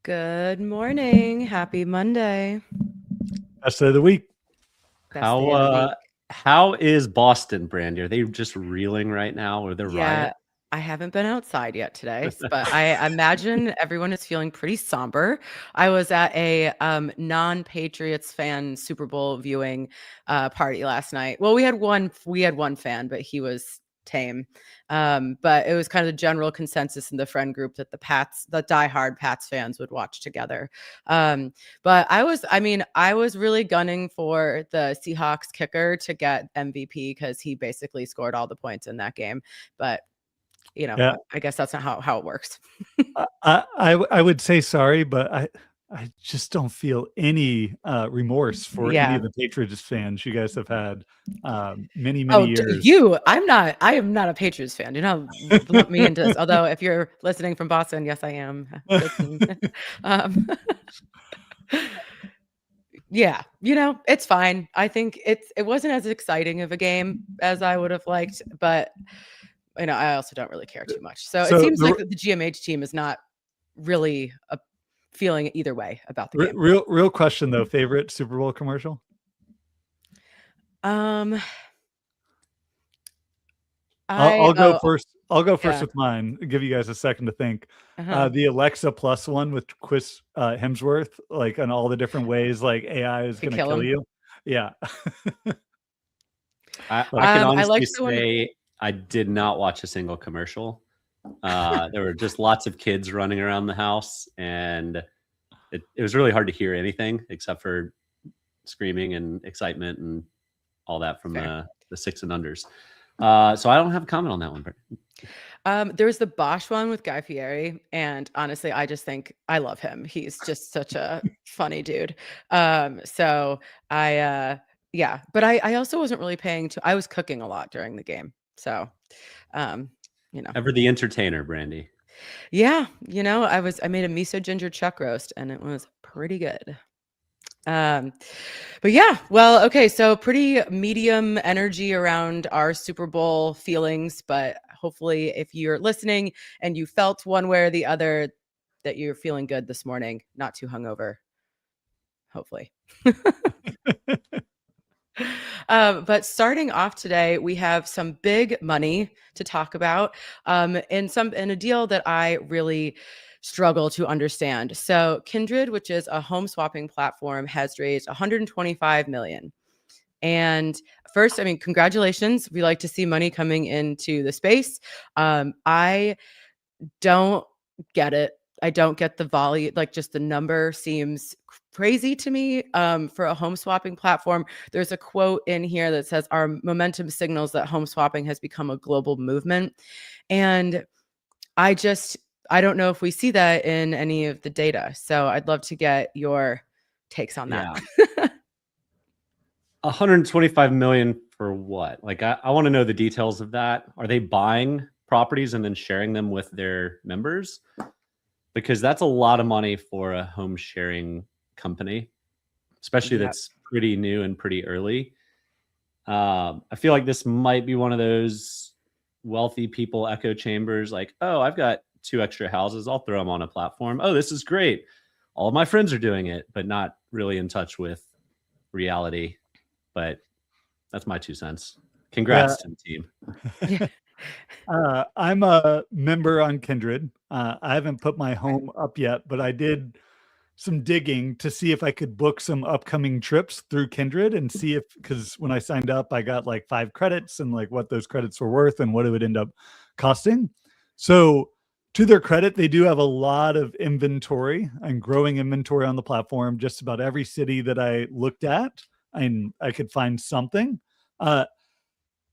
Good morning. Happy Monday. Best day of the week. Best day of the week. How is Boston, Brandy? Are they just reeling right now, or the Yeah, riot? I haven't been outside yet today, but I imagine everyone is feeling pretty somber. I was at a non-Patriots fan Super Bowl viewing party last night. Well, we had one fan, but he was tame. But it was kind of the general consensus in the friend group that the diehard Pats fans would watch together. But I was really gunning for the Seahawks kicker to get MVP because he basically scored all the points in that game. But I guess that's not how it works. I would say sorry, but I just don't feel any remorse for any of the Patriots fans. You guys have had many years. I am not a Patriots fan. Do not lump me into this. Although if you're listening from Boston, yes, I am. Yeah, it's fine. I think it wasn't as exciting of a game as I would have liked, but I also don't really care too much. So it seems like the GMH team is not really feeling either way about the game. Real question though, favorite Super Bowl commercial? I'll go first. I'll go first with mine. I'll give you guys a second to think. The Alexa Plus one with Chris Hemsworth, like in all the different ways, like AI is going to kill you. Yeah. I can honestly say I did not watch a single commercial. There were just lots of kids running around the house, and it was really hard to hear anything except for screaming and excitement and all that from the 6 and unders. So I don't have a comment on that one. There was the Bosch one with Guy Fieri, and honestly, I just think I love him. He's just such a funny dude. So but I also wasn't really I was cooking a lot during the game. So, Ever the entertainer, Brandy. Yeah. I made a miso ginger chuck roast and it was pretty good. But yeah, well, okay. So pretty medium energy around our Super Bowl feelings, but hopefully if you're listening and you felt one way or the other that you're feeling good this morning, not too hungover, hopefully. But starting off today, we have some big money to talk about in a deal that I really struggle to understand. So Kindred, which is a home swapping platform, has raised $125 million. And first, congratulations. We like to see money coming into the space. I don't get it. I don't get the volume, like just the number seems crazy to me for a home swapping platform. There's a quote in here that says, "Our momentum signals that home swapping has become a global movement." And I don't know if we see that in any of the data. So I'd love to get your takes on that. $125 million for what? Like, I want to know the details of that. Are they buying properties and then sharing them with their members? Because that's a lot of money for a home sharing company, especially that's pretty new and pretty early. I feel like this might be one of those wealthy people echo chambers, like, oh, I've got 2 extra houses, I'll throw them on a platform. Oh, this is great. All of my friends are doing it, but not really in touch with reality. But that's my 2 cents. Congrats to the team. I'm a member on Kindred. I haven't put my home up yet, but I did some digging to see if I could book some upcoming trips through Kindred and see because when I signed up, I got like 5 credits and like what those credits were worth and what it would end up costing. So to their credit, they do have a lot of inventory and growing inventory on the platform. Just about every city that I looked at, and I could find something.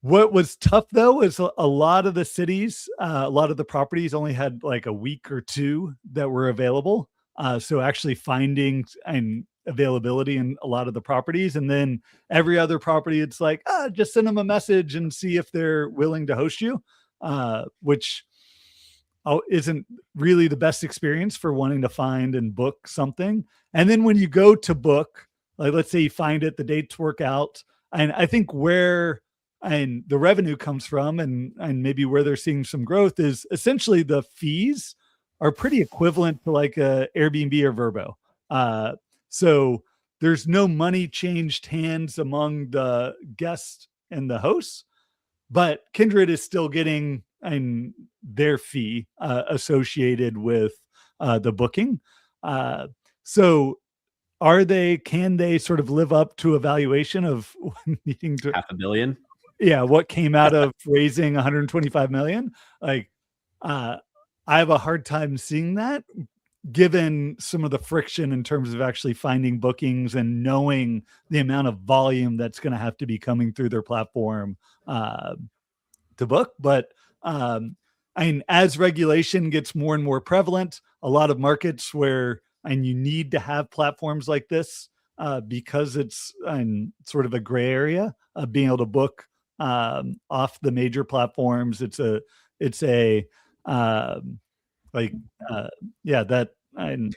What was tough though is a lot of the cities, a lot of the properties only had like a week or 2 that were available. So actually finding and availability in a lot of the properties, and then every other property, it's like, just send them a message and see if they're willing to host you, which isn't really the best experience for wanting to find and book something. And then when you go to book, like let's say you find it, the dates work out, and I think where and the revenue comes from and maybe where they're seeing some growth is essentially the fees are pretty equivalent to like a Airbnb or Vrbo. So there's no money changed hands among the guests and the hosts, but Kindred is still getting their fee associated with the booking. So can they sort of live up to a valuation of needing to $500 million? Yeah, what came out of raising 125 million? Like, I have a hard time seeing that, given some of the friction in terms of actually finding bookings and knowing the amount of volume that's going to have to be coming through their platform to book. But as regulation gets more and more prevalent, a lot of markets where you need to have platforms like this because it's sort of a gray area of being able to book off the major platforms.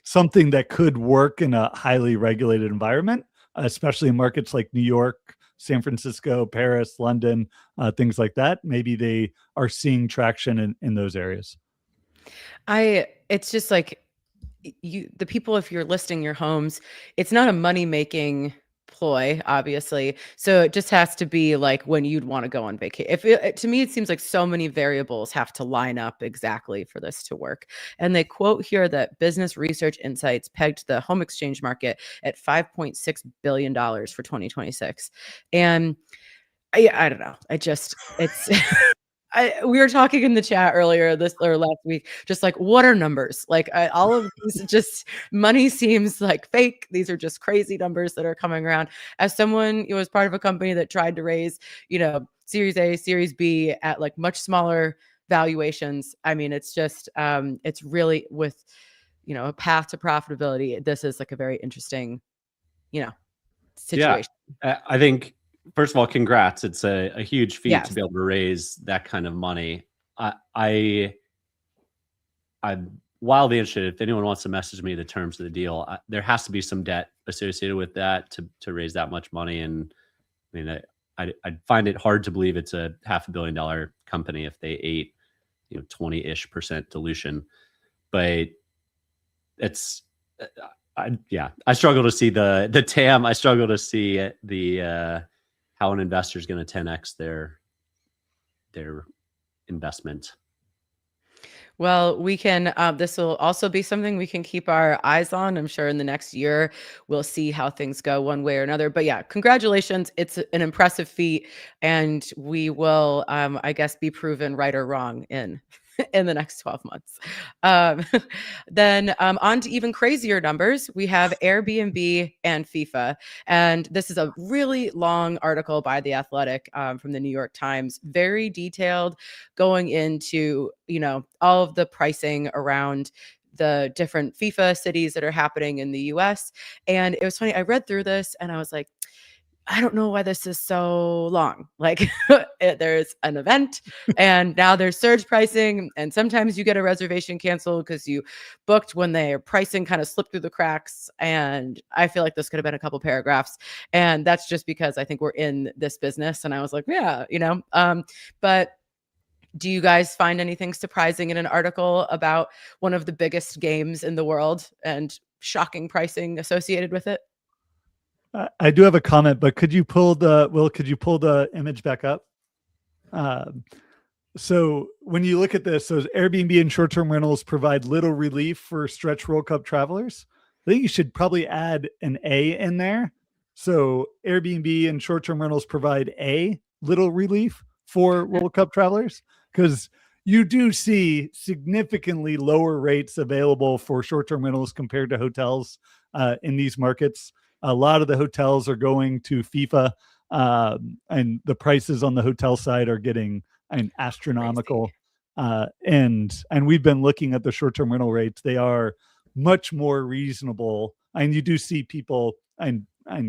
Something that could work in a highly regulated environment, especially in markets like New York, San Francisco, Paris, London, things like that. Maybe they are seeing traction in those areas. It's just like the people, if you're listing your homes, it's not a money-making ploy, obviously. So it just has to be like when you'd want to go on vacation. To me, it seems like so many variables have to line up exactly for this to work. And they quote here that Business Research Insights pegged the home exchange market at $5.6 billion for 2026. And I don't know. We were talking in the chat earlier last week, just like, what are numbers? Like all of these, just money seems like fake. These are just crazy numbers that are coming around. As someone who was part of a company that tried to raise, Series A, Series B at like much smaller valuations. I mean, it's just, it's really with, a path to profitability. This is like a very interesting, situation. Yeah, I think, first of all, congrats. It's a huge feat Yes. to be able to raise that kind of money. I'm wildly interested. If anyone wants to message me the terms of the deal, there has to be some debt associated with that to raise that much money. And I mean, I'd find it hard to believe it's a $500 million company if they ate 20-ish% dilution. But it's I struggle to see the TAM. I struggle to see the how an investor is going to 10x their investment. Well, we can, this will also be something we can keep our eyes on. I'm sure in the next year, we'll see how things go one way or another. But yeah, congratulations. It's an impressive feat. And we will, I guess, be proven right or wrong in the next 12 months. Then on to even crazier numbers. We have Airbnb and FIFA. And this is a really long article by The Athletic from the New York Times, very detailed, going into, all of the pricing around the different FIFA cities that are happening in the US. And it was funny. I read through this and I was like, I don't know why this is so long. Like there's an event and now there's surge pricing. And sometimes you get a reservation canceled because you booked when their pricing kind of slipped through the cracks. And I feel like this could have been a couple paragraphs. And that's just because I think we're in this business. And I was like, yeah, but do you guys find anything surprising in an article about one of the biggest games in the world and shocking pricing associated with it? I do have a comment, but could you pull the image back up? So when you look at this, so Airbnb and short-term rentals provide little relief for stretch World Cup travelers. I think you should probably add an A in there. So Airbnb and short-term rentals provide a little relief for World Cup travelers, because you do see significantly lower rates available for short-term rentals compared to hotels in these markets. A lot of the hotels are going to FIFA, and the prices on the hotel side are getting astronomical. And we've been looking at the short-term rental rates; they are much more reasonable. And you do see people and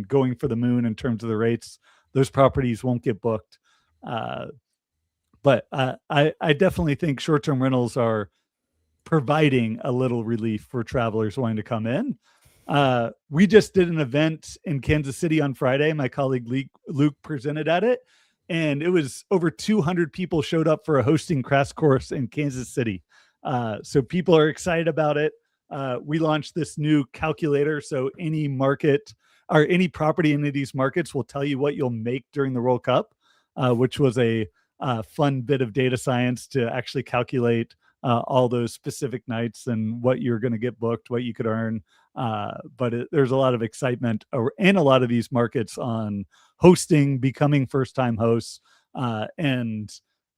going for the moon in terms of the rates. Those properties won't get booked, but I definitely think short-term rentals are providing a little relief for travelers wanting to come in. We just did an event in Kansas City on Friday. My colleague Luke presented at it, and it was over 200 people showed up for a hosting crash course in Kansas City. So people are excited about it. We launched this new calculator. So any market or any property in any of these markets will tell you what you'll make during the World Cup, which was a fun bit of data science to actually calculate all those specific nights and what you're going to get booked, what you could earn. But there's a lot of excitement in a lot of these markets on hosting, becoming first-time hosts, and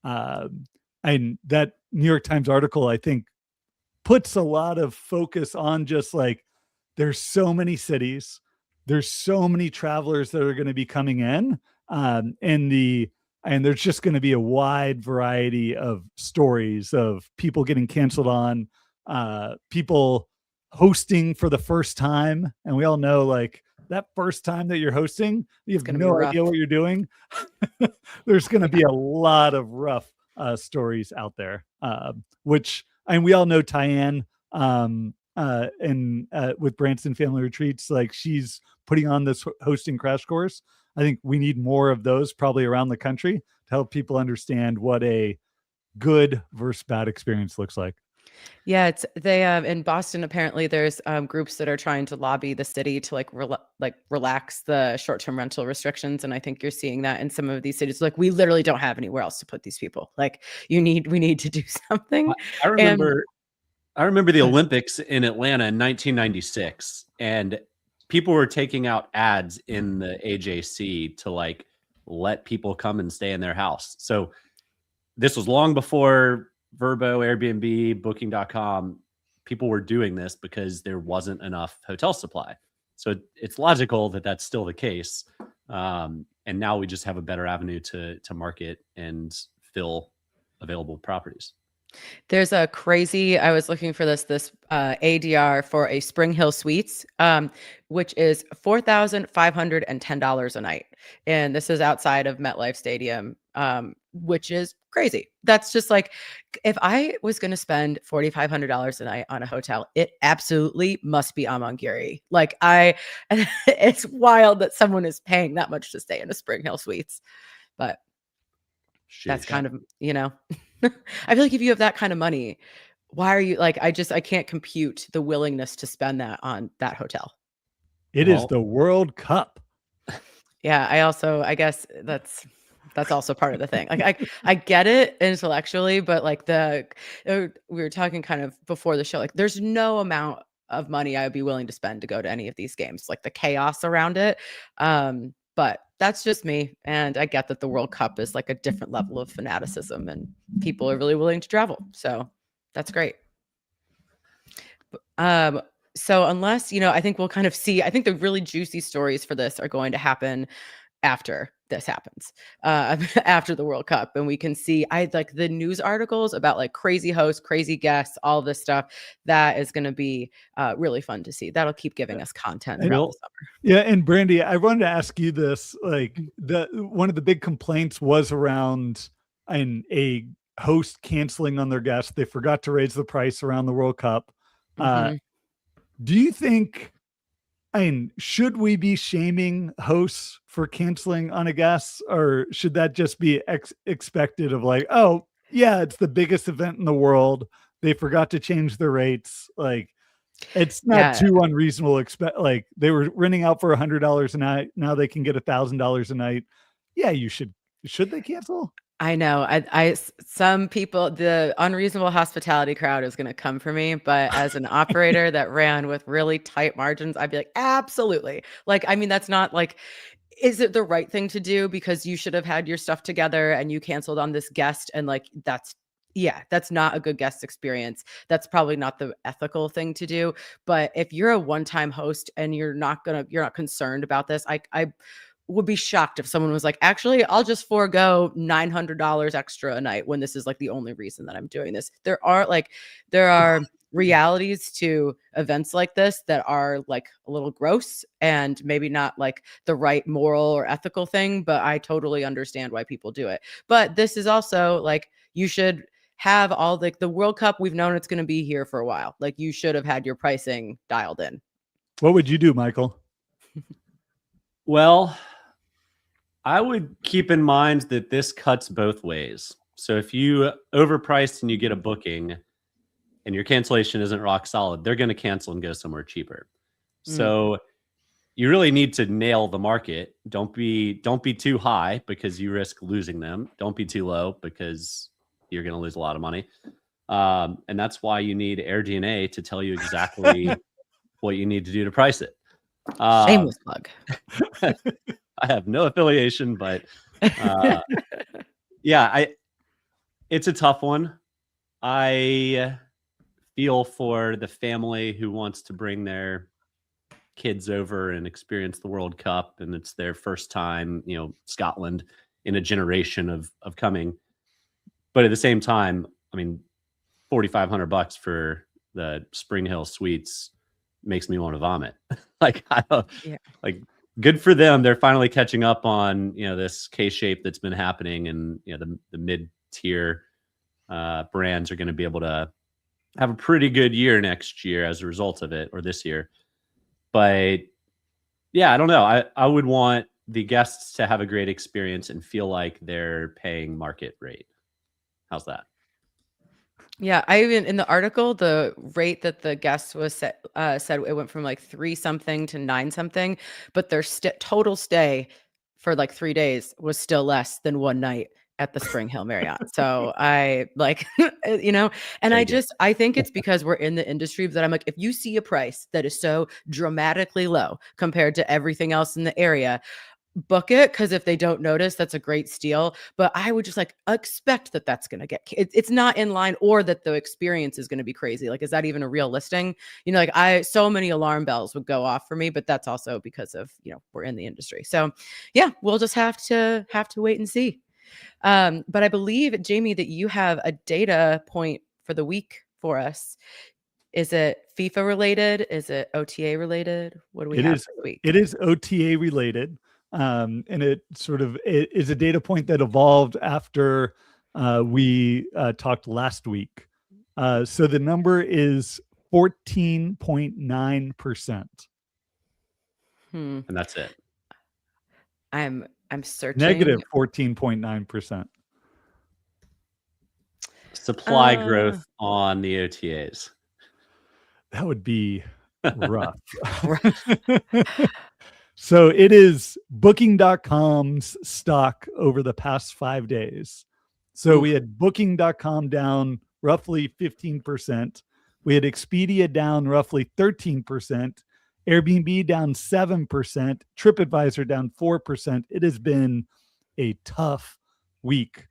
that New York Times article, I think, puts a lot of focus on just like there's so many cities, there's so many travelers that are going to be coming in, and there's just going to be a wide variety of stories of people getting canceled on, people hosting for the first time. And we all know like that first time that you're hosting, you have no idea what you're doing. There's going to be a lot of rough stories out there, and we all know Tyann with Branson Family Retreats, like she's putting on this hosting crash course. I think we need more of those probably around the country to help people understand what a good versus bad experience looks like. Yeah, they in Boston. Apparently, there's groups that are trying to lobby the city to relax the short-term rental restrictions, and I think you're seeing that in some of these cities. Like, we literally don't have anywhere else to put these people. Like, we need to do something. I remember the Olympics in Atlanta in 1996, and people were taking out ads in the AJC to like let people come and stay in their house. So this was long before Vrbo, Airbnb, Booking.com. People were doing this because there wasn't enough hotel supply. So it's logical that that's still the case. And now we just have a better avenue to market and fill available properties. There's I was looking for this ADR for a Spring Hill Suites, which is $4,510 a night. And this is outside of MetLife Stadium, which is crazy. That's just like, if I was going to spend $4,500 a night on a hotel, it absolutely must be Amangiri. Like it's wild that someone is paying that much to stay in a Spring Hill Suites, but that's kind of, I feel like if you have that kind of money, why are you like, I can't compute the willingness to spend that on that hotel. It is the World Cup. Yeah. I guess that's also part of the thing. Like I get it intellectually, but like we were talking kind of before the show, like there's no amount of money I would be willing to spend to go to any of these games, like the chaos around it. But that's just me. And I get that the World Cup is like a different level of fanaticism and people are really willing to travel. So that's great. So unless, I think we'll kind of see, I think the really juicy stories for this are going to happen after this happens, after the World Cup. And we can see, I like the news articles about like crazy hosts, crazy guests, all this stuff. That is going to be really fun to see. That'll keep giving us content throughout the summer. Yeah. And Brandy, I wanted to ask you this, like one of the big complaints was around a host canceling on their guests. They forgot to raise the price around the World Cup. Do you think, should we be shaming hosts for canceling on a guest, or should that just be expected of like, oh yeah, it's the biggest event in the world, they forgot to change their rates, like it's not too unreasonable expect, like they were renting out for $100 a night, now they can get $1,000 a night. Yeah, should they cancel? I know. Some people, the unreasonable hospitality crowd is going to come for me, but as an operator that ran with really tight margins, I'd be like, absolutely. Like, I mean, that's not like, is it the right thing to do because you should have had your stuff together and you canceled on this guest? And like, that's not a good guest experience. That's probably not the ethical thing to do. But if you're a one-time host and you're not concerned about this, I would be shocked if someone was like, actually, I'll just forego $900 extra a night when this is like the only reason that I'm doing this. There are realities to events like this that are like a little gross and maybe not like the right moral or ethical thing, but I totally understand why people do it. But this is also like, you should have all the World Cup. We've known it's going to be here for a while. Like, you should have had your pricing dialed in. What would you do, Michael? Well, I would keep in mind that this cuts both ways. So if you overpriced and you get a booking, and your cancellation isn't rock solid, they're going to cancel and go somewhere cheaper. So you really need to nail the market. Don't be too high because you risk losing them. Don't be too low because you're going to lose a lot of money. And that's why you need AirDNA to tell you exactly what you need to do to price it. Shameless plug. I have no affiliation, but it's a tough one. I feel for the family who wants to bring their kids over and experience the World Cup, and it's their first time, Scotland in a generation of coming. But at the same time, I mean, $4,500 for the Spring Hill Suites makes me want to vomit. Good for them. They're finally catching up on, this K-shape that's been happening, and the mid-tier brands are going to be able to have a pretty good year next year as a result of it, or this year. But yeah, I don't know. I would want the guests to have a great experience and feel like they're paying market rate. How's that? Yeah, I even in the article, the rate that the guest was said it went from like 3 something to 9 something, but their total stay for like 3 days was still less than one night at the Spring Hill Marriott. So I like, and I think it's because we're in the industry that I'm like, if you see a price that is so dramatically low compared to everything else in the area, book it, because if they don't notice, that's a great steal. But I would just like expect that that's going to get it's not in line, or that the experience is going to be crazy. Like, is that even a real listing? So many alarm bells would go off for me, but that's also because of we're in the industry. So yeah, we'll just have to wait and see. But I believe, Jamie, that you have a data point for the week for us. Is it FIFA related? Is it OTA related? What do we have this week? It is OTA related. And it is a data point that evolved after we talked last week. So the number is 14.9%. And that's it. I'm searching. Negative 14.9%. Supply growth on the OTAs. That would be rough. So it is Booking.com's stock over the past 5 days. So we had Booking.com down roughly 15%. We had Expedia down roughly 13%. Airbnb down 7%. TripAdvisor down 4%. It has been a tough week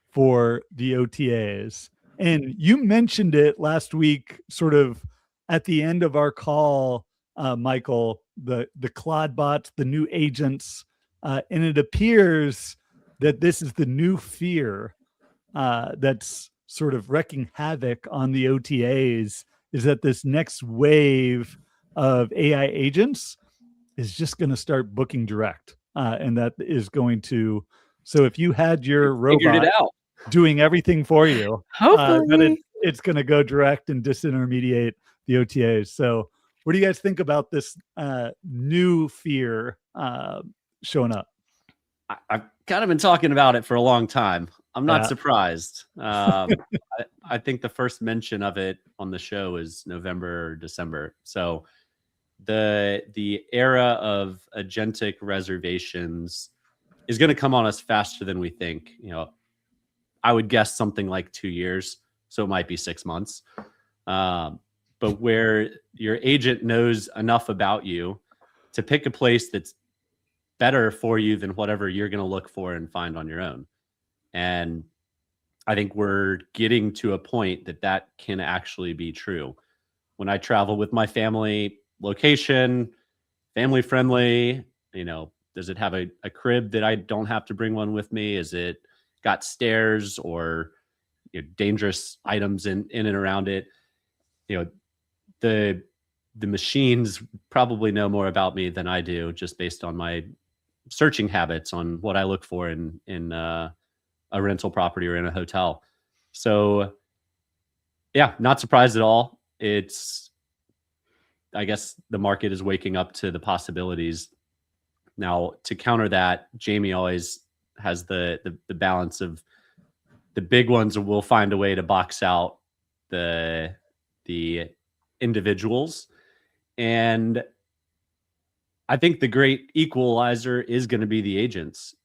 for the OTAs. And you mentioned it last week, sort of at the end of our call, Michael, the Claude bots, the new agents, and it appears that this is the new fear that's sort of wreaking havoc on the OTAs, is that this next wave of AI agents is just going to start booking direct. And that is going to, so if you had your robot doing everything for you, then it's going to go direct and disintermediate the OTAs. So what do you guys think about this new fear showing up? I've kind of been talking about it for a long time. I'm not surprised. I think the first mention of it on the show is November or December. So the era of agentic reservations is going to come on us faster than we think. I would guess something like 2 years. So it might be 6 months. But where your agent knows enough about you to pick a place that's better for you than whatever you're going to look for and find on your own. And I think we're getting to a point that can actually be true. When I travel with my family, location, family friendly, does it have a crib that I don't have to bring one with me? Is it got stairs or dangerous items in and around it? The machines probably know more about me than I do, just based on my searching habits on what I look for in a rental property or in a hotel. So yeah, not surprised at all. I guess the market is waking up to the possibilities. Now, to counter that, Jamie always has the balance of the big ones will find a way to box out the the individuals. And I think the great equalizer is going to be the agents.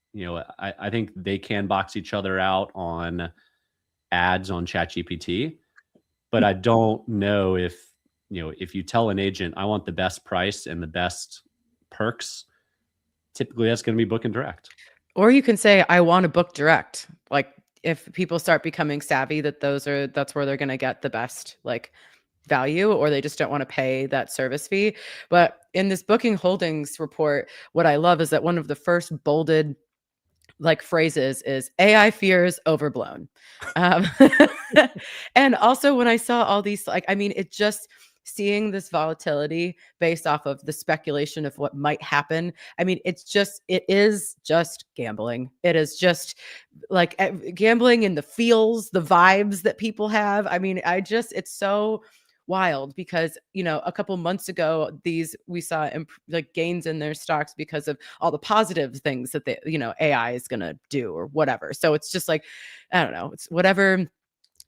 I think they can box each other out on ads on ChatGPT, but I don't know if you tell an agent, I want the best price and the best perks, typically that's going to be booking direct. Or you can say, I want to book direct. Like if people start becoming savvy that that's where they're going to get the best like value, or they just don't want to pay that service fee. But in this booking holdings report, what I love is that one of the first bolded like phrases is AI fears overblown. Um, and also when I saw all these, like, I mean, it just seeing this volatility based off of the speculation of what might happen. I mean, it is just gambling. It is just like gambling in the feels, the vibes that people have. I mean, it's so wild because a couple months ago we saw like gains in their stocks because of all the positive things that they AI is going to do or whatever. So it's just like, I don't know, it's whatever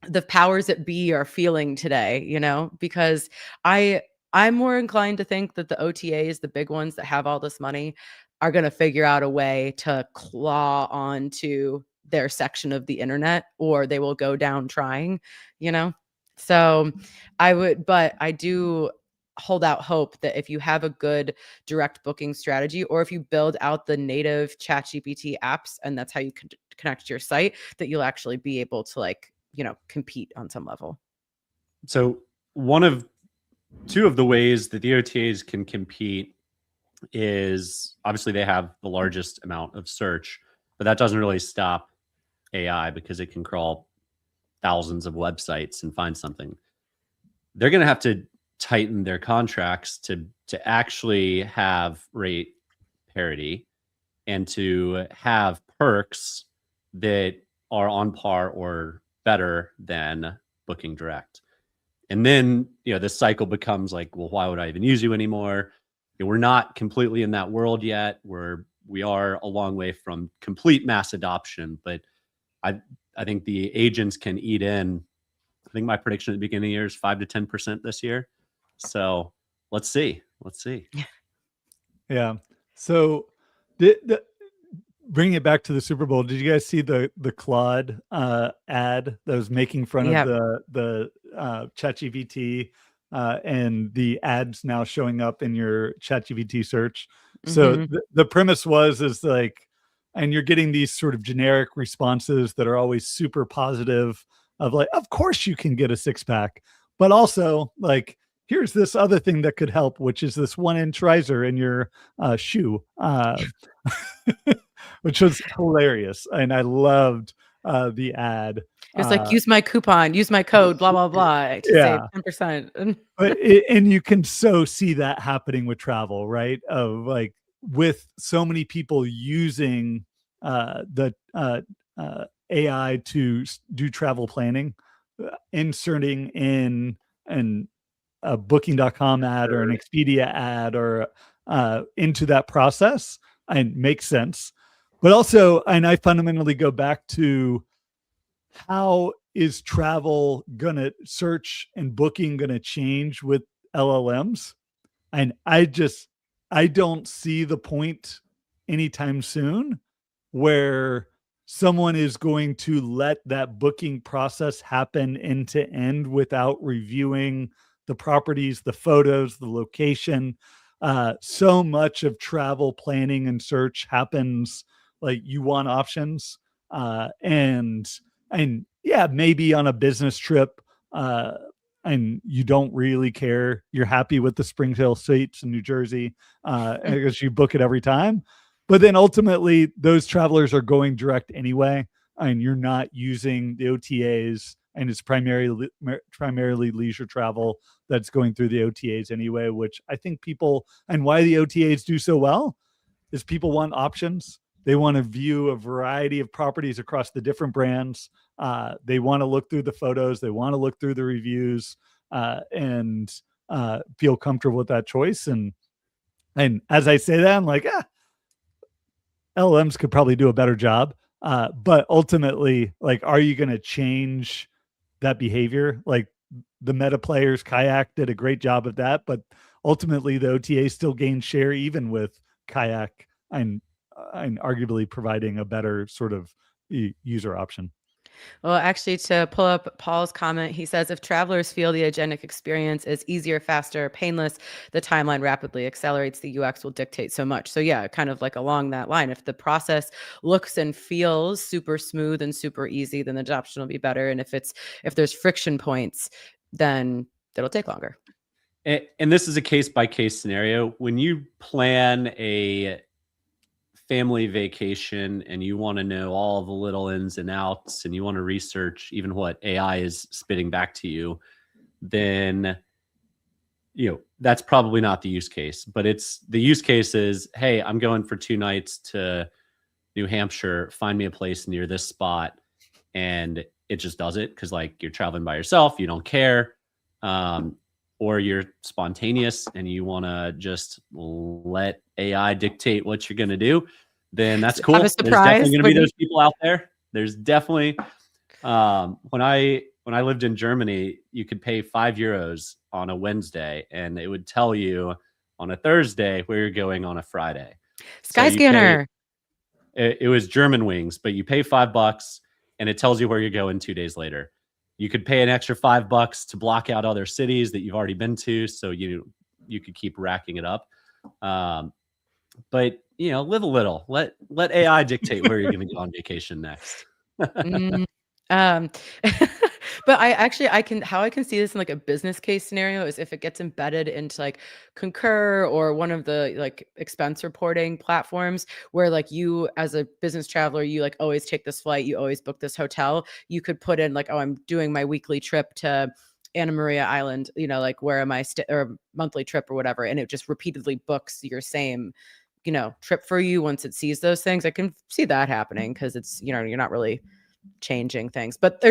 the powers that be are feeling today, because I'm more inclined to think that the OTAs, the big ones that have all this money, are going to figure out a way to claw onto their section of the internet, or they will go down trying, So I do hold out hope that if you have a good direct booking strategy, or if you build out the native ChatGPT apps and that's how you connect to your site, that you'll actually be able to compete on some level. So two of the ways that the OTAs can compete is obviously they have the largest amount of search, but that doesn't really stop AI because it can crawl thousands of websites and find something. They're going to have to tighten their contracts to actually have rate parity and to have perks that are on par or better than booking direct. And then, this cycle becomes like, well, why would I even use you anymore? We're not completely in that world yet. We are a long way from complete mass adoption, but I think the agents can eat in. I think my prediction at the beginning of the year is 5 to 10% this year. So let's see. Yeah. So bring it back to the Super Bowl. Did you guys see the Claude ad that was making fun of the ChatGPT and the ads now showing up in your ChatGPT search? So the premise is like, and you're getting these sort of generic responses that are always super positive of like, of course you can get a 6-pack, but also like, here's this other thing that could help, which is this 1-inch riser in your shoe, which was hilarious. And I loved the ad. It's like, use my coupon, use my code, blah, blah, blah, to save 10%. And you can so see that happening with travel, right? Of like, with so many people using the AI to do travel planning, inserting in a booking.com ad or an Expedia ad or into that process, and makes sense. But also, and I fundamentally go back to, how is travel gonna, search and booking gonna change with LLMs? And I don't see the point anytime soon where someone is going to let that booking process happen end to end without reviewing the properties, the photos, the location. So much of travel planning and search happens like, you want options, and yeah, maybe on a business trip, and you don't really care. You're happy with the Spring Hill Suites in New Jersey, because you book it every time. But then ultimately, those travelers are going direct anyway, and you're not using the OTAs, and it's primarily leisure travel that's going through the OTAs anyway, which I think people, and why the OTAs do so well is people want options. They want to view a variety of properties across the different brands. They want to look through the photos. They want to look through the reviews, and feel comfortable with that choice. And as I say that, I'm like, LLMs could probably do a better job. But ultimately, like, are you going to change that behavior? Like, the meta players, Kayak did a great job of that, but ultimately the OTA still gained share even with Kayak and arguably providing a better sort of user option. Well, actually, to pull up Paul's comment, he says, if travelers feel the agentic experience is easier, faster, painless, the timeline rapidly accelerates, the UX will dictate so much. So yeah, kind of like along that line, if the process looks and feels super smooth and super easy, then the adoption will be better. And if there's friction points, then it'll take longer. And this is a case-by-case scenario. When you plan a family vacation and you want to know all the little ins and outs and you want to research even what AI is spitting back to you, then that's probably not the use case. But the use case is, hey, I'm going for 2 nights to New Hampshire, find me a place near this spot. And it just does it because like you're traveling by yourself, you don't care. Or you're spontaneous and you want to just let AI dictate what you're going to do, then that's cool. There's definitely going to be those people out there. There's definitely, when I lived in Germany, you could pay €5 on a Wednesday and it would tell you on a Thursday where you're going on a Friday. Skyscanner. It was German wings, but you pay $5 and it tells you where you're going 2 days later. You could pay an extra $5 to block out other cities that you've already been to, so you could keep racking it up. But live a little. Let AI dictate where you're going to go on vacation next. But I can see this in like a business case scenario is if it gets embedded into like Concur or one of the like expense reporting platforms where like you as a business traveler, you like always take this flight, you always book this hotel, you could put in like, oh, I'm doing my weekly trip to Anna Maria Island, like where am I or monthly trip or whatever. And it just repeatedly books your same, trip for you once it sees those things. I can see that happening because it's, you're not really changing things. But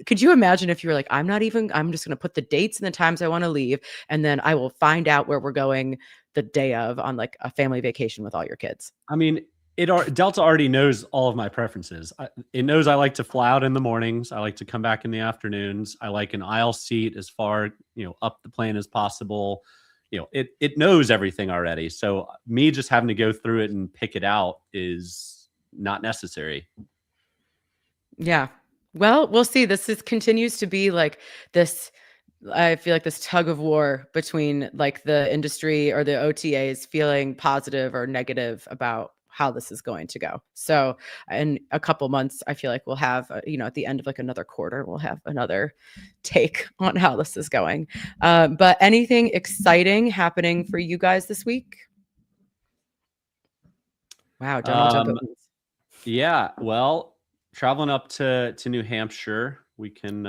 could you imagine if you were like, I'm just going to put the dates and the times I want to leave, and then I will find out where we're going the day of on like a family vacation with all your kids. I mean, Delta already knows all of my preferences. It knows I like to fly out in the mornings. I like to come back in the afternoons. I like an aisle seat as far, up the plane as possible. It knows everything already. So me just having to go through it and pick it out is not necessary. Yeah. Well, we'll see. This continues to be like this. I feel like this tug of war between like the industry or the OTAs feeling positive or negative about how this is going to go. So in a couple months, I feel like we'll have, at the end of like another quarter, we'll have another take on how this is going. But anything exciting happening for you guys this week? Wow. Don't all jump at once. Yeah. Well, traveling up to New Hampshire, we can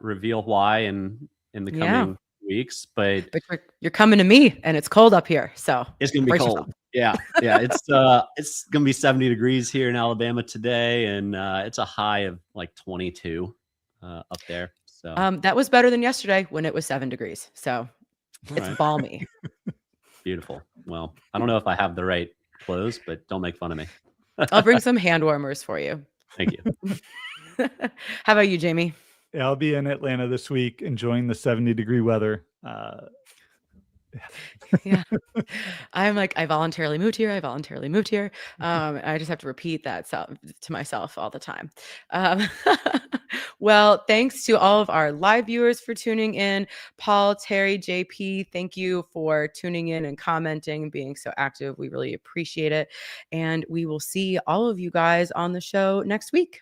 reveal why in the coming weeks. But you're coming to me, and it's cold up here, so it's gonna be cold. Yeah. It's gonna be 70 degrees here in Alabama today, and it's a high of like 22 up there. So that was better than yesterday when it was 7 degrees. So it's balmy. Beautiful. Well, I don't know if I have the right clothes, but don't make fun of me. I'll bring some hand warmers for you. Thank you. How about you, Jamie? Yeah, I'll be in Atlanta this week enjoying the 70-degree weather. Yeah. I'm like, I voluntarily moved here. I just have to repeat that to myself all the time. Well, thanks to all of our live viewers for tuning in. Paul, Terry, JP, thank you for tuning in and commenting and being so active. We really appreciate it. And we will see all of you guys on the show next week.